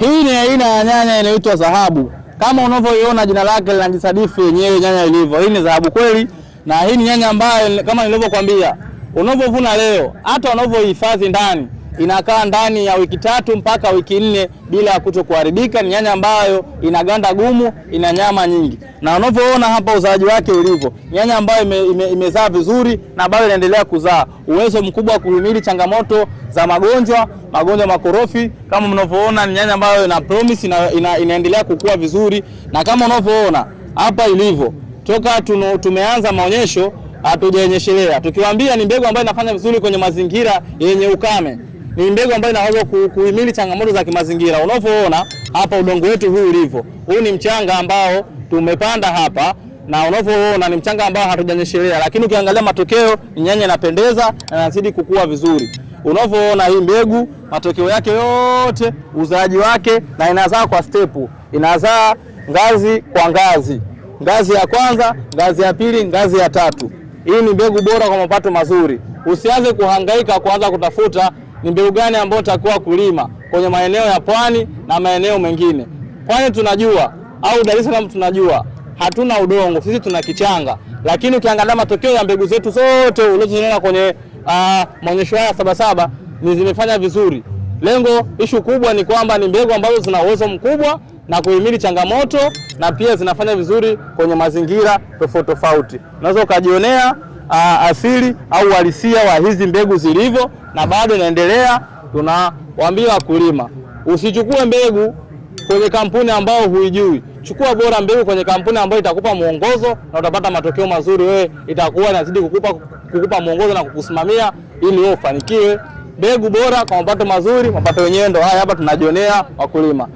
Hii ni aina ya nyanya inaitwa dhahabu. Kama unavyoiona jina lake linajisadifu yenyewe nyanya ilivyo. Hii ni dhahabu kweli, na hii ni nyanya ambayo kama nilivyokuambia, unapovuna leo hata unavyohifadhi ndani inakaa ndani ya wiki 3 mpaka wiki 4 bila kutokuharibika. Ni nyanya ambayo ina ganda gumu, ina nyama nyingi. Na unavyoona hapa uzaaji wake ulivyo, nyanya ambayo imezaa vizuri na bado inaendelea kuzaa. Uwezo mkubwa wa kuhimili changamoto za magonjwa makorofi. Kama mnavyoona ni nyanya ambayo ina promise, inaendelea kukua vizuri. Na kama unavyoona hapa ilivyo, toka tumeanza maonyesho hatujaonyeshelea. Tukiwaambia ni mbegu ambayo inafanya vizuri kwenye mazingira yenye ukame. Ni mbegu ambayo inaweza kuhimili changamoto za kimazingira. Unavyoona hapa udongo wetu huu ulivyo. Huu ni mchanga ambao tumepanda hapa, na unavyoona ni mchanga ambao hatujanyeshelea, lakini ukiangalia matokeo nyanya inapendeza na inazidi kukua vizuri. Unavyoona hii mbegu matokeo yake yote, uzaaji wake, na inazaa kwa stepu. Inazaa ngazi kwa ngazi. Ngazi ya kwanza, ngazi ya pili, ngazi ya 3. Hii ni mbegu bora kwa mapato mazuri. Usianze kuhangaika kuanza kutafuta ni mbegu gani ambayo utakuwa kulima kwenye maeneo ya Pwani na maeneo mengine. Pwani tunajua au Dar es Salaam tunajua hatuna udongo, sisi tuna kichanga. Lakini ukiangalia matokeo ya mbegu zetu zote ulizoziona kwenye maonyesho haya Sabasaba ni zimefanya vizuri. Ishu kubwa ni kwamba ni mbegu ambazo zina uwezo mkubwa na kuhimili changamoto, na pia zinafanya vizuri kwenye mazingira tofauti. Unaweza ukajionea asili au uhalisia wa hizi mbegu zilivyo, na bado inaendelea. Tunawaambia wakulima, usichukue mbegu kwenye kampuni ambao huijui. Chukua bora mbegu kwenye kampuni ambayo itakupa mwongozo na utapata matokeo mazuri. Wewe itakuwa inazidi kukupa mwongozo na kukusimamia ili wewe ufanikiwe. Mbegu bora kwa mapato mazuri, mapato yenyewe ndo haya hapa tunajionea wakulima.